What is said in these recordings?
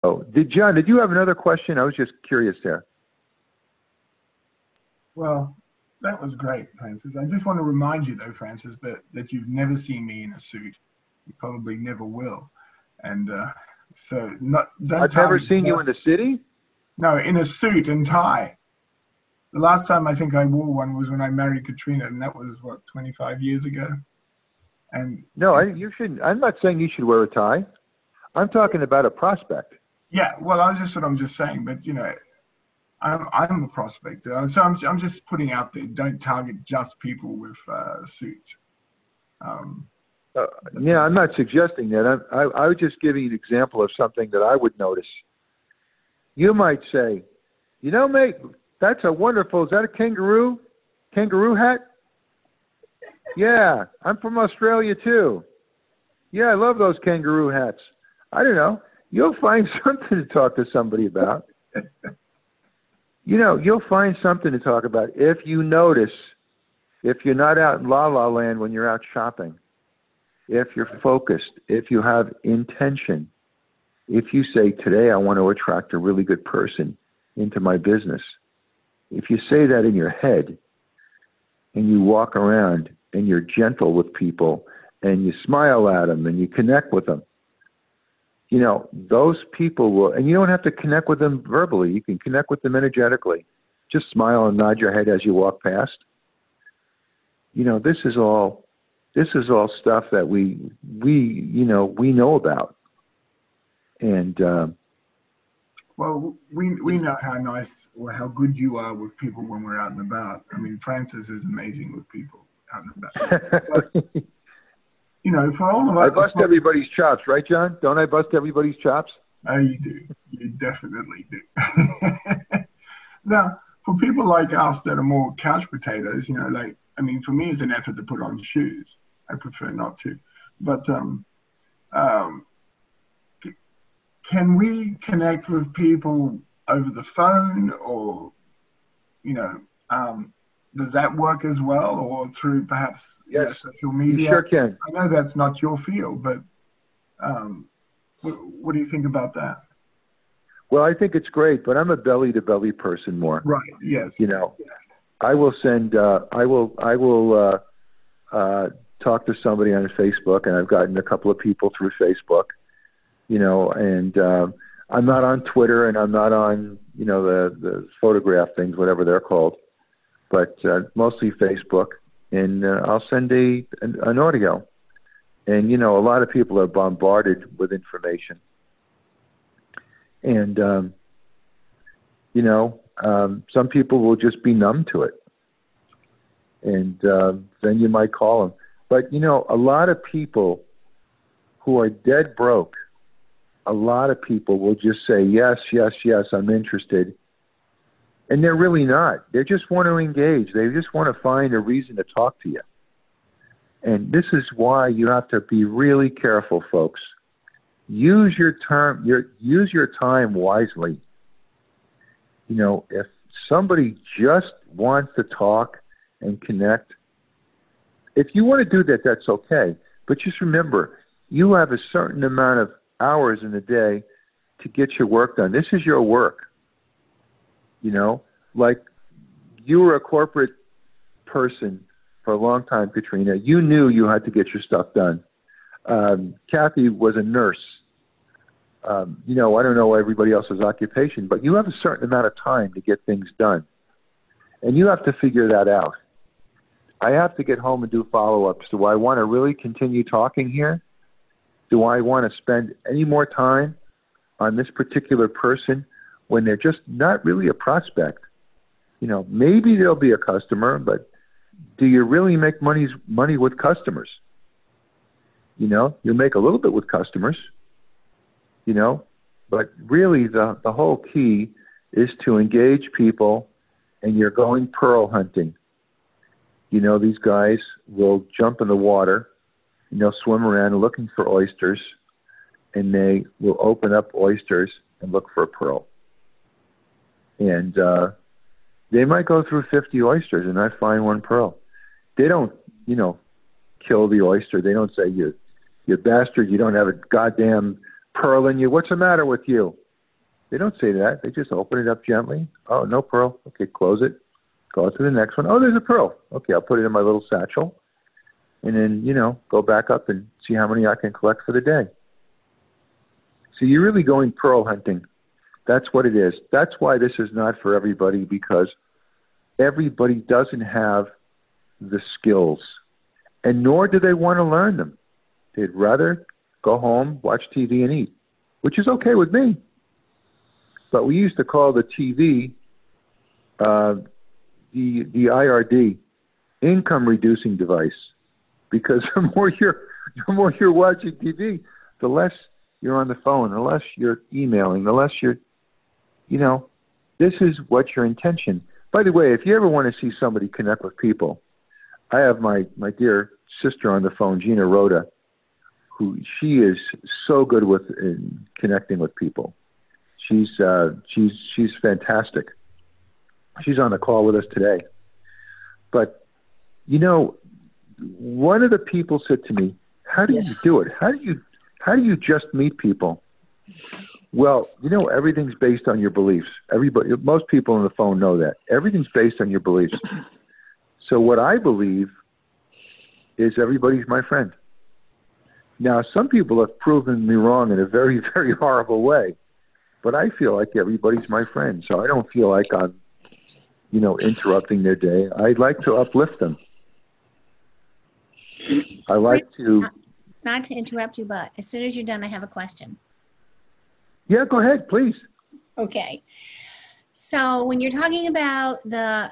Oh, John, did you have another question? I was just curious there. Well, that was great, Francis. I just want to remind you, though, Francis, that you've never seen me in a suit. You probably never will. And so I've never seen you in the city? No, in a suit and tie. The last time I think I wore one was when I married Katrina, and that was, 25 years ago? And no, you shouldn't. I'm not saying you should wear a tie. I'm talking about a prospect. Yeah, well, that's what I'm just saying. But, I'm a prospect. So I'm just putting out there, don't target just people with suits. Yeah, I'm not suggesting that. I was just giving you an example of something that I would notice. You might say, mate, that's a wonderful, is that a kangaroo hat? Yeah, I'm from Australia too. Yeah, I love those kangaroo hats. I don't know. You'll find something to talk to somebody about. You'll find something to talk about if you notice, if you're not out in La La Land when you're out shopping, if you're focused, if you have intention, if you say, today I want to attract a really good person into my business. If you say that in your head and you walk around and you're gentle with people and you smile at them and you connect with them, those people will, and you don't have to connect with them verbally. You can connect with them energetically. Just smile and nod your head as you walk past. This is all stuff that we know about. And, well, we know how nice or how good you are with people when we're out and about. I mean, Francis is amazing with people out and about. But, for all of us, I bust everybody's chops, right, John? Don't I bust everybody's chops? Oh, you do. You definitely do. Now, for people like us that are more couch potatoes, for me, it's an effort to put on shoes. I prefer not to. But can we connect with people over the phone or, does that work as well, or through perhaps social media? You sure can. I know that's not your field, but what do you think about that? Well, I think it's great, but I'm a belly-to-belly person more. Right. Yes. I will send. I will talk to somebody on Facebook, and I've gotten a couple of people through Facebook. And I'm not on Twitter, and I'm not on the photograph things, whatever they're called. But mostly Facebook, and I'll send an audio. And, a lot of people are bombarded with information. And, some people will just be numb to it. And then you might call them. But, a lot of people who are dead broke, a lot of people will just say, yes, yes, yes, I'm interested. And they're really not. They just want to engage. They just want to find a reason to talk to you. And this is why you have to be really careful, folks. Use your time wisely. If somebody just wants to talk and connect, if you want to do that, that's okay. But just remember, you have a certain amount of hours in the day to get your work done. This is your work. Like you were a corporate person for a long time, Katrina. You knew you had to get your stuff done. Kathy was a nurse. I don't know everybody else's occupation, but you have a certain amount of time to get things done. And you have to figure that out. I have to get home and do follow-ups. Do I want to really continue talking here? Do I want to spend any more time on this particular person when they're just not really a prospect? Maybe they'll be a customer, but do you really make money with customers? You make a little bit with customers, but really the whole key is to engage people, and you're going pearl hunting. These guys will jump in the water, and they'll swim around looking for oysters, and they will open up oysters and look for a pearl. And they might go through 50 oysters and not find one pearl. They don't, kill the oyster. They don't say, you bastard, you don't have a goddamn pearl in you. What's the matter with you? They don't say that. They just open it up gently. Oh, no pearl. Okay, close it. Go to the next one. Oh, there's a pearl. Okay, I'll put it in my little satchel. And then, go back up and see how many I can collect for the day. So you're really going pearl hunting. That's what it is. That's why this is not for everybody, because everybody doesn't have the skills, and nor do they want to learn them. They'd rather go home, watch TV, and eat, which is okay with me. But we used to call the TV the IRD, income reducing device, because the more you're watching TV, the less you're on the phone, the less you're emailing, the less you're, this is what your intention. By the way, if you ever want to see somebody connect with people, I have my dear sister on the phone, Gina Rhoda, she is so good with connecting with people. She's fantastic. She's on the call with us today. But, one of the people said to me, how do you do it? How do you just meet people? Well, everything's based on your beliefs. Most people on the phone know that. Everything's based on your beliefs. So what I believe is everybody's my friend. Now, some people have proven me wrong in a very, very horrible way, but I feel like everybody's my friend. So I don't feel like I'm, interrupting their day. I like to uplift them. I like to... Not to interrupt you, but as soon as you're done, I have a question. Yeah, go ahead, please. Okay. So when you're talking about the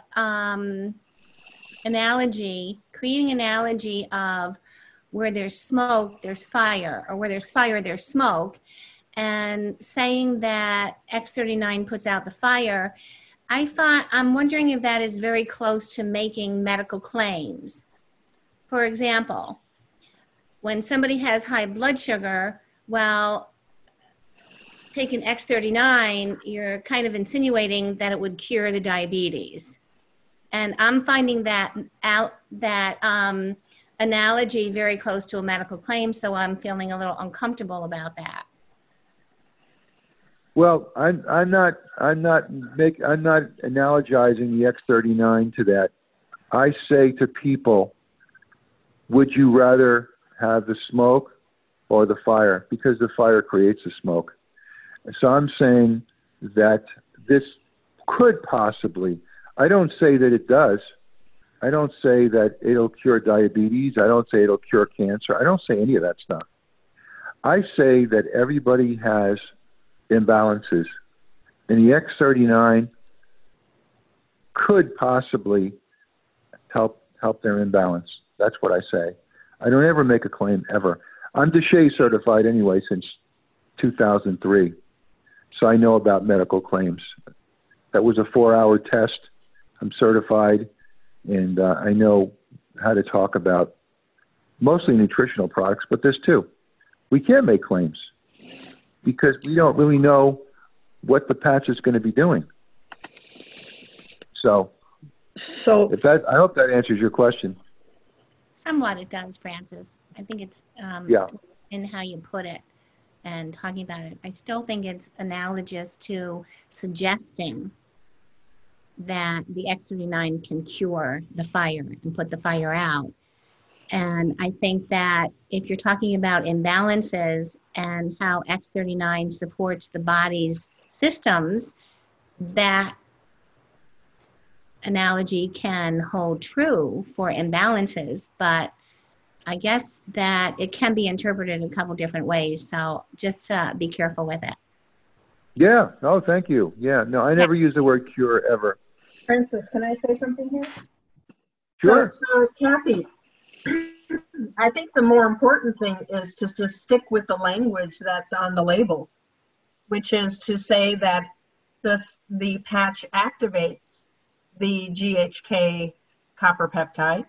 creating analogy of where there's smoke, there's fire, or where there's fire, there's smoke, and saying that X39 puts out the fire, I'm wondering if that is very close to making medical claims. For example, when somebody has high blood sugar, well, taking X39, you're kind of insinuating that it would cure the diabetes. And I'm finding that analogy very close to a medical claim, so I'm feeling a little uncomfortable about that. Well, I'm not analogizing the X39 to that. I say to people, would you rather have the smoke or the fire? Because the fire creates the smoke. So I'm saying that this could possibly, I don't say that it does. I don't say that it'll cure diabetes. I don't say it'll cure cancer. I don't say any of that stuff. I say that everybody has imbalances, and the X39 could possibly help their imbalance. That's what I say. I don't ever make a claim, ever. I'm DeShay certified anyway since 2003, so I know about medical claims. That was a 4-hour test. I'm certified, and I know how to talk about mostly nutritional products, but this too. We can't make claims because we don't really know what the patch is going to be doing. So I hope that answers your question. Somewhat it does, Francis. I think it's in how you put it and talking about it. I still think it's analogous to suggesting that the X39 can cure the fire and put the fire out. And I think that if you're talking about imbalances and how X39 supports the body's systems, that analogy can hold true for imbalances, but I guess that it can be interpreted in a couple different ways. So just be careful with it. Yeah. Oh, thank you. Yeah. No, I never use the word cure ever. Francis, can I say something here? Sure. So Kathy, I think the more important thing is to just stick with the language that's on the label, which is to say that the patch activates the GHK copper peptide,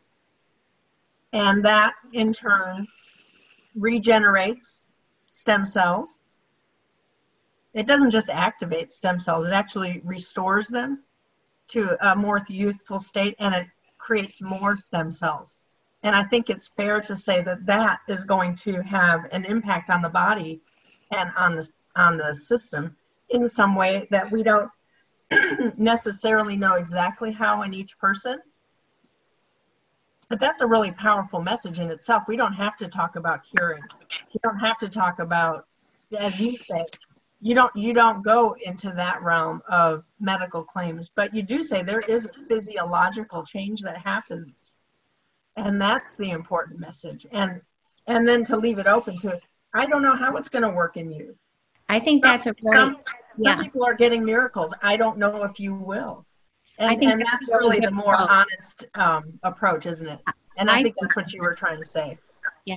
and that in turn regenerates stem cells. It doesn't just activate stem cells, it actually restores them to a more youthful state, and it creates more stem cells. And I think it's fair to say that that is going to have an impact on the body and on the system. in some way that we don't necessarily know exactly how in each person. But that's a really powerful message in itself. We don't have to talk about curing. You don't have to talk about, as you say, you don't go into that realm of medical claims, but you do say there is a physiological change that happens. And that's the important message. And then to leave it open to, I don't know how it's going to work in you. I think that's a really, some people are getting miracles. I don't know if you will. And that's really the more honest approach, isn't it? And I think that's what you were trying to say. Yeah,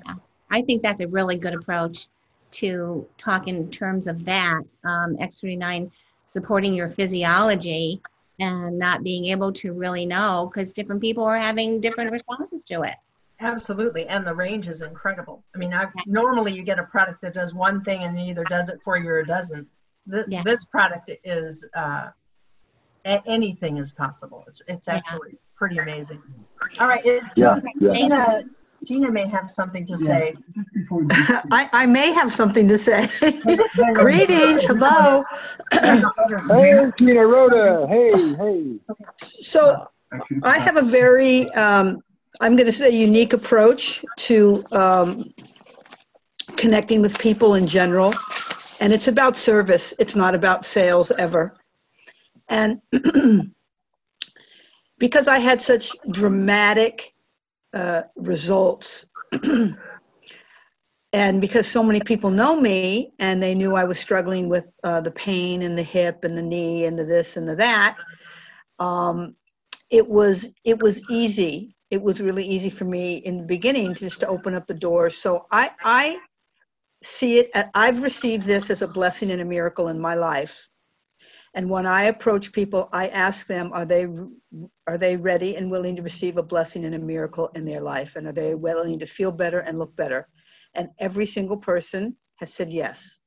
I think that's a really good approach to talk in terms of that. X39 supporting your physiology and not being able to really know, because different people are having different responses to it. Absolutely, and the range is incredible. I mean, normally you get a product that does one thing and it either does it for you or doesn't. This product is, anything is possible. It's actually pretty amazing. All right, Gina may have something to say. I may have something to say. Greetings, hello. Hey, Gina Rhoda. Hey. So I have a very, I'm going to say, unique approach to connecting with people in general. And it's about service. It's not about sales ever. And because I had such dramatic results, and because so many people know me and they knew I was struggling with the pain in the hip and the knee and the this and the that, it was easy. It was really easy for me in the beginning just to open up the doors. So I see it, I've received this as a blessing and a miracle in my life. And when I approach people, I ask them, are they ready and willing to receive a blessing and a miracle in their life? And are they willing to feel better and look better? And every single person has said yes.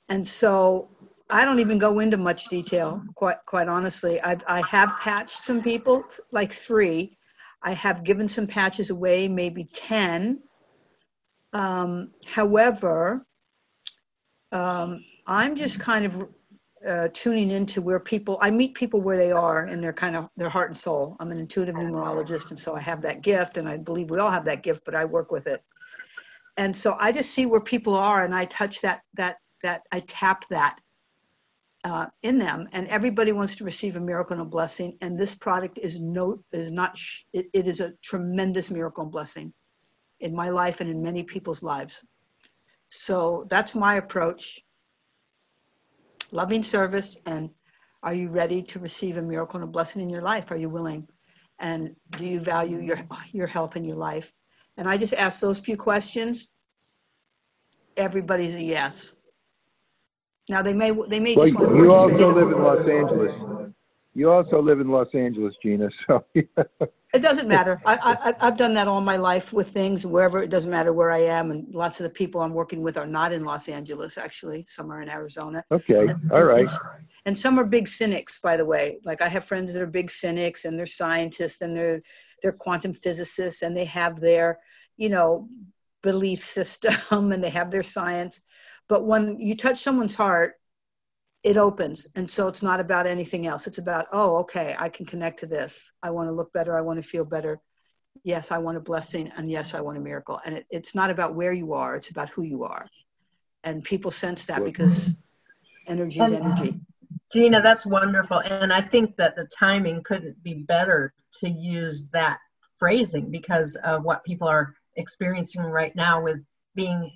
And so I don't even go into much detail, quite honestly. I have patched some people, like 3. I have given some patches away, maybe 10. However, I'm just kind of tuning into where I meet people where they are in their heart and soul. I'm an intuitive numerologist, and so I have that gift, and I believe we all have that gift, but I work with it. And so I just see where people are, and I touch that I tap that in them, and everybody wants to receive a miracle and a blessing. And this product it is a tremendous miracle and blessing in my life and in many people's lives. So that's my approach. Loving service, and are you ready to receive a miracle and a blessing in your life? Are you willing? And do you value your health and your life? And I just ask those few questions. Everybody's a yes. Now they may just want to. You also live in Los Angeles. You also live in Los Angeles, Gina. So it doesn't matter. I've done that all my life with things, wherever. It doesn't matter where I am, and lots of the people I'm working with are not in Los Angeles. Actually, some are in Arizona. Okay, all right. And some are big cynics, by the way. Like I have friends that are big cynics, and they're scientists, and they're quantum physicists, and they have their belief system, and they have their science. But when you touch someone's heart, it opens. And so it's not about anything else. It's about, oh, okay, I can connect to this. I want to look better. I want to feel better. Yes, I want a blessing. And yes, I want a miracle. And it's not about where you are. It's about who you are. And people sense that because energy is energy. Gina, that's wonderful. And I think that the timing couldn't be better to use that phrasing because of what people are experiencing right now with being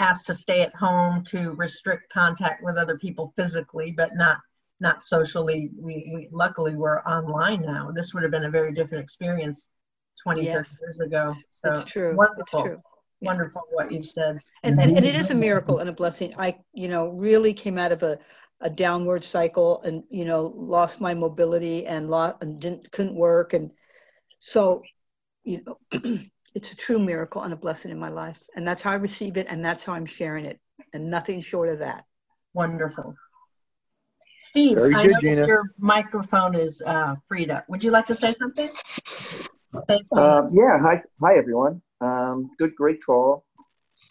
asked to stay at home, to restrict contact with other people physically, but not socially. We luckily we're online now. This would have been a very different experience 20, 30 years ago. So it's true. Wonderful. It's true. Yeah. Wonderful what you've said. And it is a miracle and a blessing. I, really came out of a downward cycle and, lost my mobility and couldn't work. And so, it's a true miracle and a blessing in my life. And that's how I receive it. And that's how I'm sharing it. And nothing short of that. Wonderful. Steve, I noticed your microphone is freed up. Would you like to say something? Thanks. Yeah. Hi, everyone. Great call.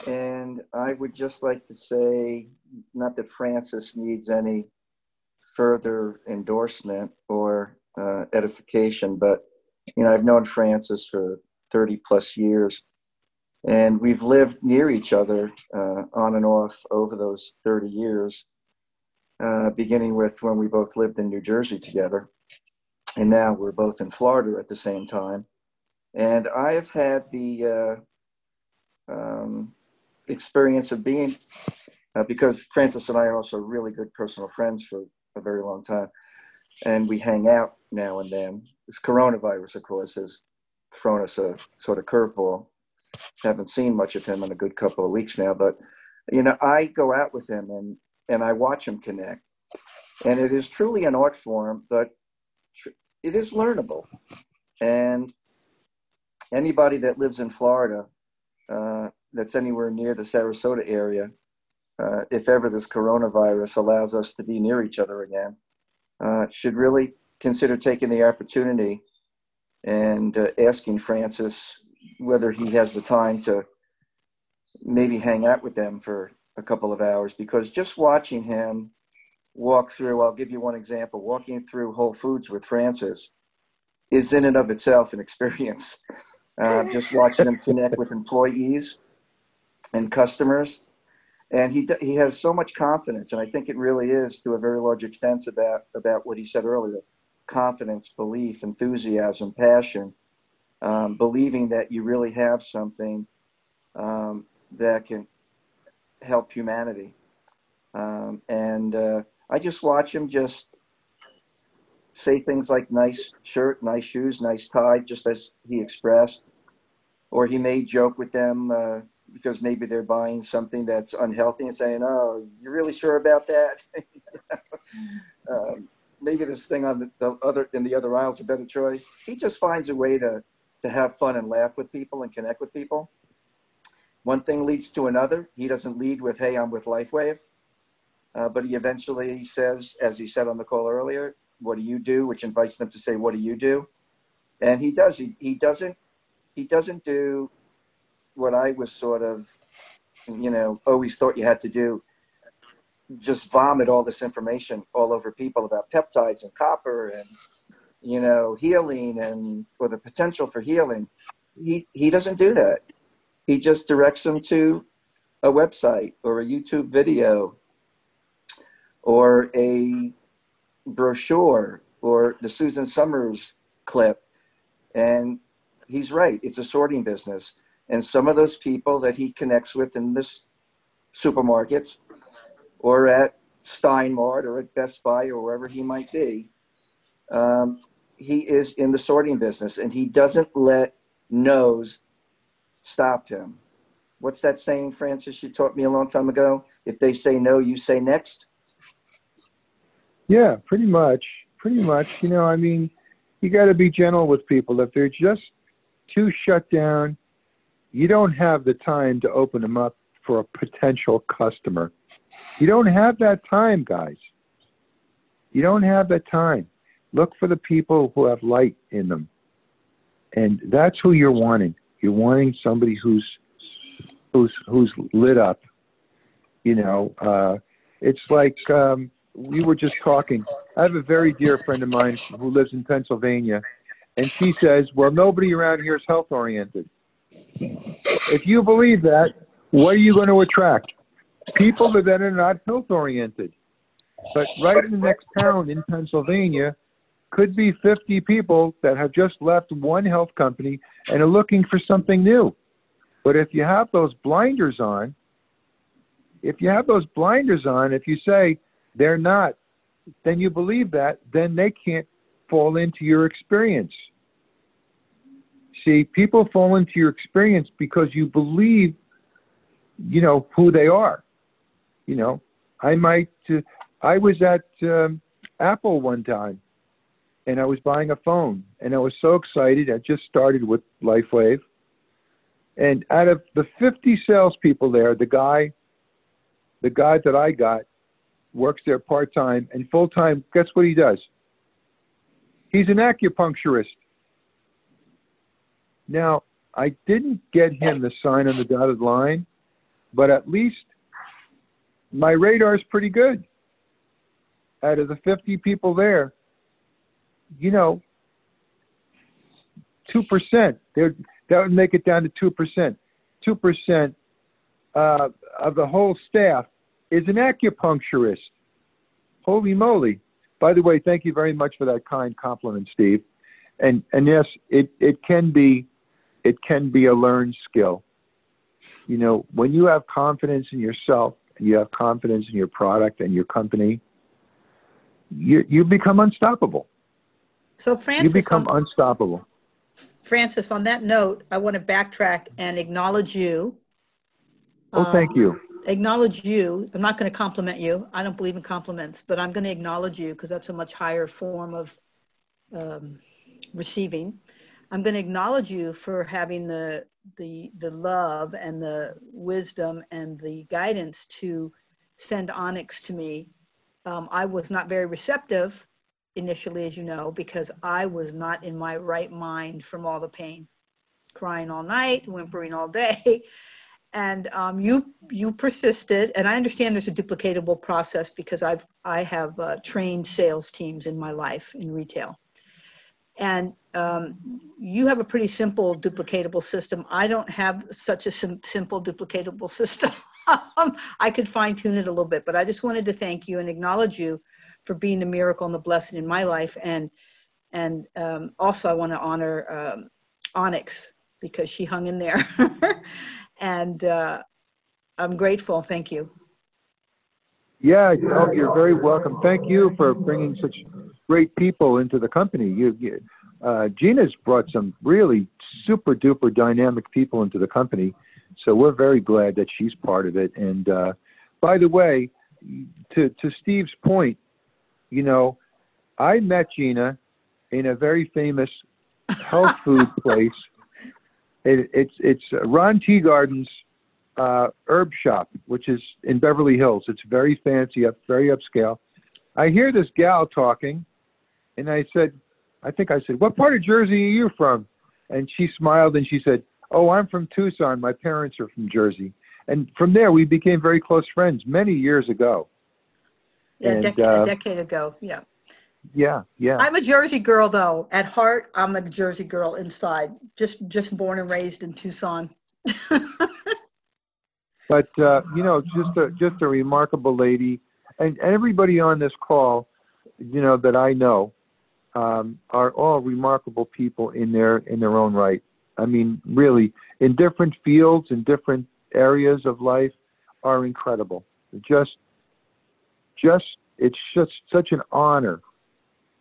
And I would just like to say, not that Francis needs any further endorsement or edification, but, you know, I've known Francis for 30 plus years, and we've lived near each other on and off over those 30 years, beginning with when we both lived in New Jersey together. And now we're both in Florida at the same time. And I've had the experience of being, because Francis and I are also really good personal friends for a very long time, and we hang out now and then. This coronavirus, of course, has thrown us a sort of curveball. Haven't seen much of him in a good couple of weeks now, but, you know, I go out with him and I watch him connect. And it is truly an art form, but it is learnable. And anybody that lives in Florida, that's anywhere near the Sarasota area, if ever this coronavirus allows us to be near each other again, should really consider taking the opportunity and asking Francis whether he has the time to maybe hang out with them for a couple of hours, because just watching him walk through, I'll give you one example, walking through Whole Foods with Francis is in and of itself an experience. Just watching him connect with employees and customers. And he has so much confidence, and I think it really is, to a very large extent, about what he said earlier: confidence, belief, enthusiasm, passion, believing that you really have something that can help humanity. And I just watch him just say things like nice shirt, nice shoes, nice tie, just as he expressed. Or he may joke with them because maybe they're buying something that's unhealthy and saying, "Oh, you really sure about that?" Maybe this thing on the other aisle is a better choice. He just finds a way to have fun and laugh with people and connect with people. One thing leads to another. He doesn't lead with, "Hey, I'm with Lifewave," but he eventually says, as he said on the call earlier, "What do you do?" which invites them to say, "What do you do?" And he does. He doesn't do what I was sort of, you know, always thought you had to do, just vomit all this information all over people about peptides and copper and, you know, healing or the potential for healing. He doesn't do that. He just directs them to a website or a YouTube video or a brochure or the Susan Summers clip. And he's right. It's a sorting business. And some of those people that he connects with in this supermarkets or at Steinmart or at Best Buy or wherever he might be, he is in the sorting business, and he doesn't let no's stop him. What's that saying, Francis, you taught me a long time ago? If they say no, you say next? Yeah, pretty much. You know, I mean, you got to be gentle with people. If they're just too shut down, you don't have the time to open them up for a potential customer. You don't have that time, guys. You don't have that time. Look for the people who have light in them. And that's who you're wanting. You're wanting somebody who's lit up. You know, it's like we were just talking. I have a very dear friend of mine who lives in Pennsylvania, and she says, "Well, nobody around here is health-oriented." If you believe that, what are you going to attract? People that are not health-oriented. But right in the next town in Pennsylvania could be 50 people that have just left one health company and are looking for something new. But if you have those blinders on, if you say they're not, then you believe that, then they can't fall into your experience. See, people fall into your experience because you believe, you know, who they are. You know, I was at Apple one time, and I was buying a phone, and I was so excited. I just started with Lifewave. And out of the 50 salespeople there, the guy that I got works there part-time, and full-time, guess what he does? He's an acupuncturist. Now, I didn't get him to sign on the dotted line but at least my radar is pretty good. Out of the 50 people there, 2%, that would make it down to 2%. 2% of the whole staff is an acupuncturist. Holy moly. By the way, thank you very much for that kind compliment, Steve. And yes, it can be a learned skill. When you have confidence in yourself and you have confidence in your product and your company, you become unstoppable. So Francis, you become unstoppable. Francis, on that note, I want to backtrack and acknowledge you. Oh, thank you. Acknowledge you. I'm not going to compliment you. I don't believe in compliments, but I'm going to acknowledge you because that's a much higher form of receiving. I'm going to acknowledge you for having the love and the wisdom and the guidance to send Onyx to me. I was not very receptive initially, as you know, because I was not in my right mind from all the pain, crying all night, whimpering all day. And you persisted, and I understand there's a duplicatable process because I have trained sales teams in my life in retail. And you have a pretty simple duplicatable system. I don't have such a simple duplicatable system. I could fine tune it a little bit, but I just wanted to thank you and acknowledge you for being the miracle and the blessing in my life. And also I want to honor Onyx because she hung in there. And I'm grateful. Thank you. Yeah, you're very welcome. Thank you for bringing such great people into the company. Gina's brought some really super duper dynamic people into the company. So we're very glad that she's part of it. And by the way, to Steve's point, I met Gina in a very famous health food place. It's Ron Teagarden's herb shop, which is in Beverly Hills. It's very fancy, very upscale. I hear this gal talking, and I said, what part of Jersey are you from? And she smiled and she said, oh, I'm from Tucson. My parents are from Jersey. And from there, we became very close friends many years ago. Yeah, a decade ago, yeah. Yeah. I'm a Jersey girl, though. At heart, I'm a Jersey girl inside. Just born and raised in Tucson. But just a remarkable lady, and everybody on this call, that I know, are all remarkable people in their own right. I mean, really, in different fields, in different areas of life, are incredible. It's just such an honor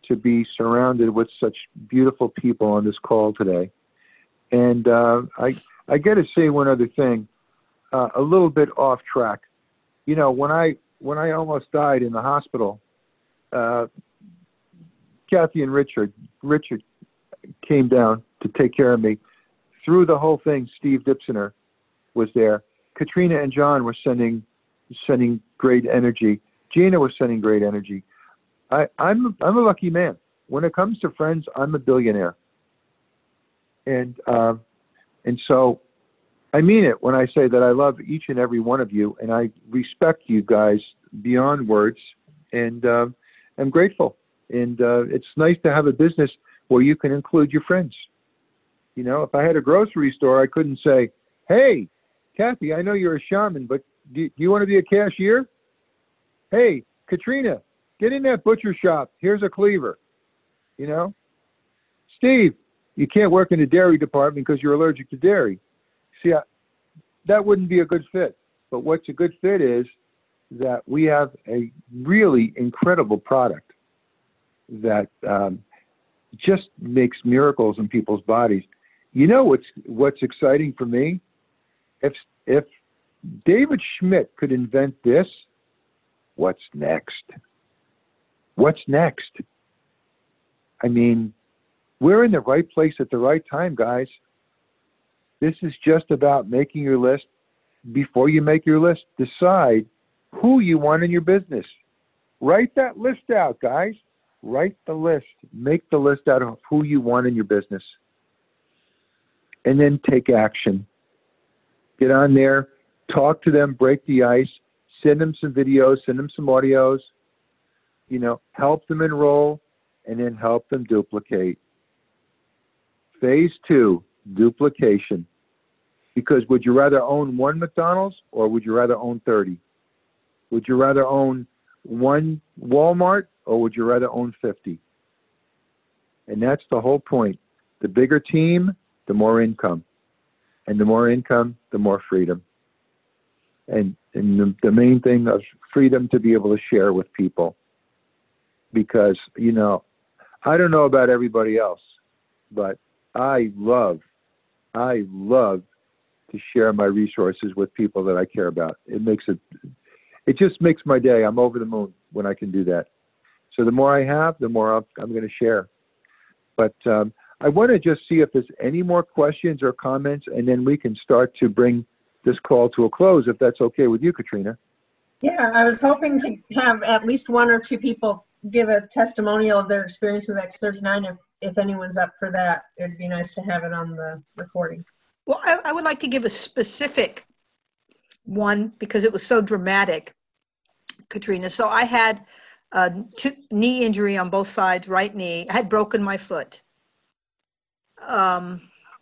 to be surrounded with such beautiful people on this call today. And I got to say one other thing, a little bit off track. When I almost died in the hospital, Kathy and Richard came down to take care of me. Through the whole thing, Steve Dipsoner was there. Katharina and John were sending great energy. Gina was sending great energy. I'm a lucky man. When it comes to friends, I'm a billionaire. And so I mean it when I say that I love each and every one of you, and I respect you guys beyond words, and I'm grateful. And it's nice to have a business where you can include your friends. If I had a grocery store, I couldn't say, hey, Kathy, I know you're a shaman, but do you want to be a cashier? Hey, Katrina, get in that butcher shop. Here's a cleaver. Steve, you can't work in the dairy department because you're allergic to dairy. See, that wouldn't be a good fit. But what's a good fit is that we have a really incredible product that just makes miracles in people's bodies. What's exciting for me? If David Schmidt could invent this, what's next? What's next? I mean, we're in the right place at the right time, guys. This is just about making your list. Before you make your list, decide who you want in your business. Write that list out, guys. Write the list. Make the list out of who you want in your business. And then take action. Get on there talk to them, break the ice, send them some videos, send them some audios, you know, help them enroll, and then help them duplicate. Phase 2, duplication. Because would you rather own one McDonald's or would you rather own 30? Would you rather own one Walmart or would you rather own 50? And that's the whole point. The bigger team, the more income. And the more income, the more freedom. And the main thing is freedom to be able to share with people. Because, you know, I don't know about everybody else, but I love to share my resources with people that I care about. It just makes my day. I'm over the moon when I can do that. So the more I have, the more I'm going to share. But I want to just see if there's any more questions or comments, and then we can start to bring this call to a close, if that's okay with you, Katrina. Yeah, I was hoping to have at least one or two people give a testimonial of their experience with X39. If anyone's up for that, it'd be nice to have it on the recording. Well, I would like to give a specific one because it was so dramatic, Katrina. So I had knee injury on both sides, right knee. I had broken my foot.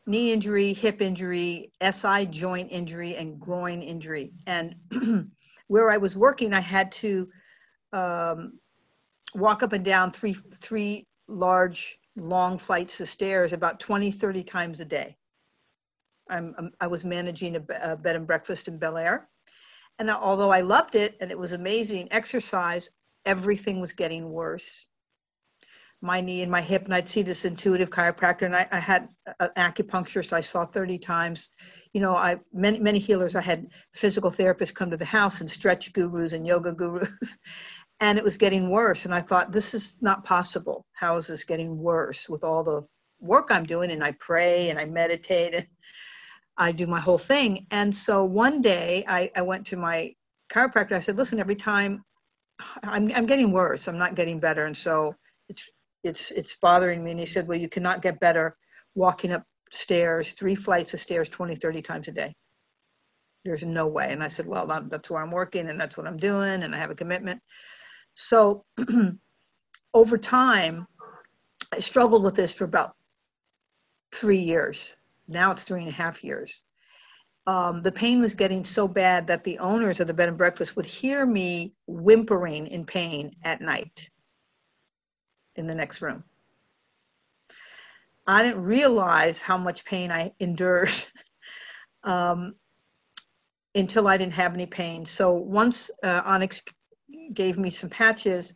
Knee injury, hip injury, SI joint injury, and groin injury. And where I was working, I had to walk up and down three large, long flights of stairs about 20, 30 times a day. I was managing a bed and breakfast in Bel Air. And although I loved it and it was amazing exercise, everything was getting worse. My knee and my hip, and I'd see this intuitive chiropractor, and I had an acupuncturist I saw 30 times. You know, many healers. I had physical therapists come to the house and stretch gurus and yoga gurus, and it was getting worse. And I thought, this is not possible. How is this getting worse with all the work I'm doing? And I pray and I meditate and I do my whole thing. And so one day I went to my chiropractor. I said, listen, every time I'm getting worse, I'm not getting better. And so it's bothering me. And he said, well, you cannot get better walking up stairs, 3 flights of stairs, 20, 30 times a day. There's no way. And I said, well, that's where I'm working and that's what I'm doing. And I have a commitment. So over time, I struggled with this for about 3 years. Now it's 3.5 years. The pain was getting so bad that the owners of the bed and breakfast would hear me whimpering in pain at night in the next room. I didn't realize how much pain I endured until I didn't have any pain. So once Onyx gave me some patches,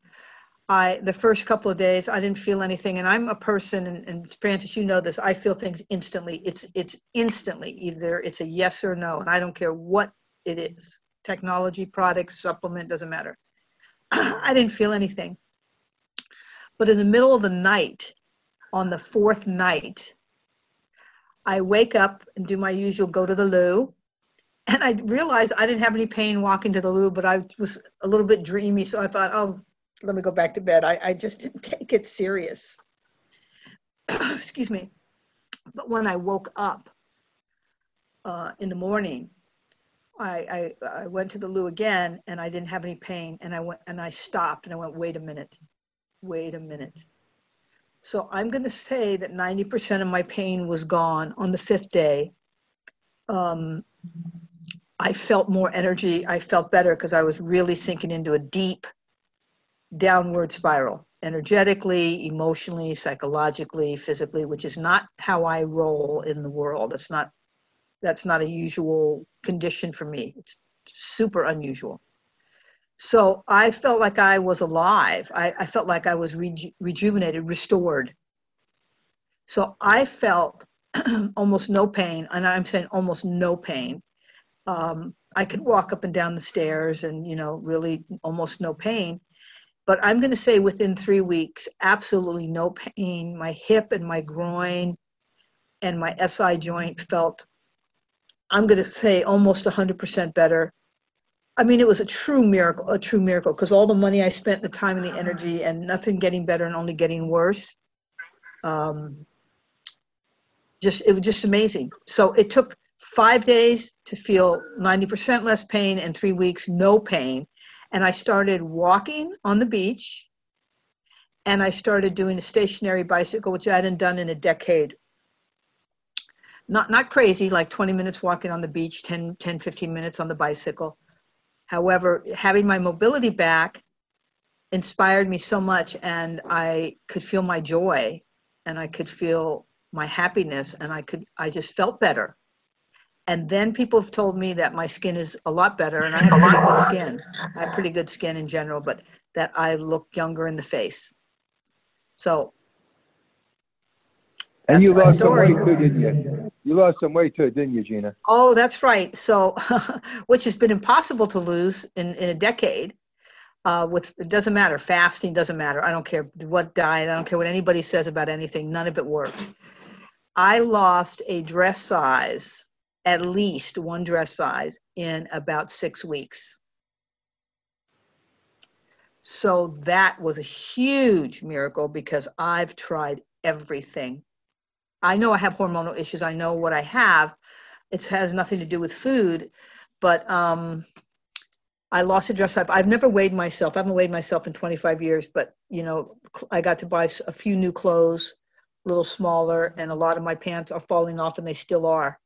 the first couple of days, I didn't feel anything. And I'm a person, and Francis, you know this, I feel things instantly. It's instantly, either it's a yes or no, and I don't care what it is. Technology, product, supplement, doesn't matter. I didn't feel anything. But in the middle of the night, on the 4th night, I wake up and do my usual go to the loo. And I realized I didn't have any pain walking to the loo, but I was a little bit dreamy. So I thought, oh, let me go back to bed. I just didn't take it serious. Excuse me. But when I woke up in the morning, I went to the loo again and I didn't have any pain. And I stopped and I went, wait a minute. So I'm going to say that 90% of my pain was gone on the 5th day. I felt more energy. I felt better because I was really sinking into a deep downward spiral, energetically, emotionally, psychologically, physically, which is not how I roll in the world. That's not a usual condition for me. It's super unusual. So I felt like I was alive. I felt like I was rejuvenated, restored. So I felt almost no pain, and I'm saying almost no pain. I could walk up and down the stairs and, really almost no pain. But I'm going to say within 3 weeks, absolutely no pain. My hip and my groin and my SI joint felt, I'm going to say almost 100% better. I mean, it was a true miracle, because all the money I spent, the time and the energy, and nothing getting better and only getting worse. It was just amazing. So it took 5 days to feel 90% less pain, and 3 weeks, no pain. And I started walking on the beach, and I started doing a stationary bicycle, which I hadn't done in a decade. Not crazy, like 20 minutes walking on the beach, 10, 15 minutes on the bicycle. However, having my mobility back inspired me so much, and I could feel my joy, and I could feel my happiness, and I just felt better. And then people have told me that my skin is a lot better, and I have pretty good skin. I have pretty good skin in general, but that I look younger in the face. So. And you lost some weight too, didn't you? You lost some weight too, didn't you, Gina? Oh, that's right. So, which has been impossible to lose in a decade. It doesn't matter. Fasting doesn't matter. I don't care what diet. I don't care what anybody says about anything. None of it worked. I lost a dress size, at least one dress size, in about 6 weeks. So that was a huge miracle because I've tried everything. I know I have hormonal issues. I know what I have. It has nothing to do with food, but I lost a dress size. I've never weighed myself. I haven't weighed myself in 25 years, but you know, I got to buy a few new clothes, a little smaller, and a lot of my pants are falling off, and they still are.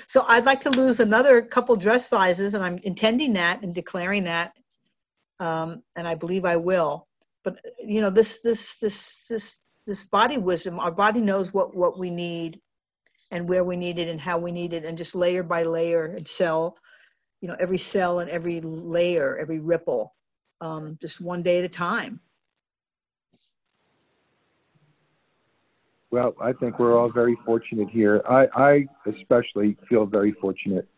So I'd like to lose another couple dress sizes, and I'm intending that and declaring that, and I believe I will. But you know, this body wisdom, our body knows what we need and where we need it and how we need it, and just layer by layer and cell, you know, every cell and every layer, every ripple, just one day at a time. Well, I think we're all very fortunate here. I especially feel very fortunate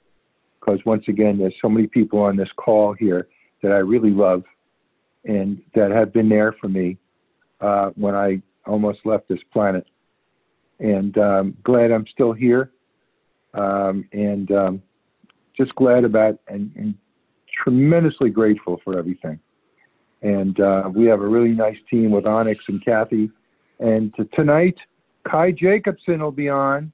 because once again, there's so many people on this call here that I really love and that have been there for me when I almost left this planet. And glad I'm still here, and just glad about and tremendously grateful for everything. And we have a really nice team with Onyx and Kathy. And tonight, Kai Jacobson will be on.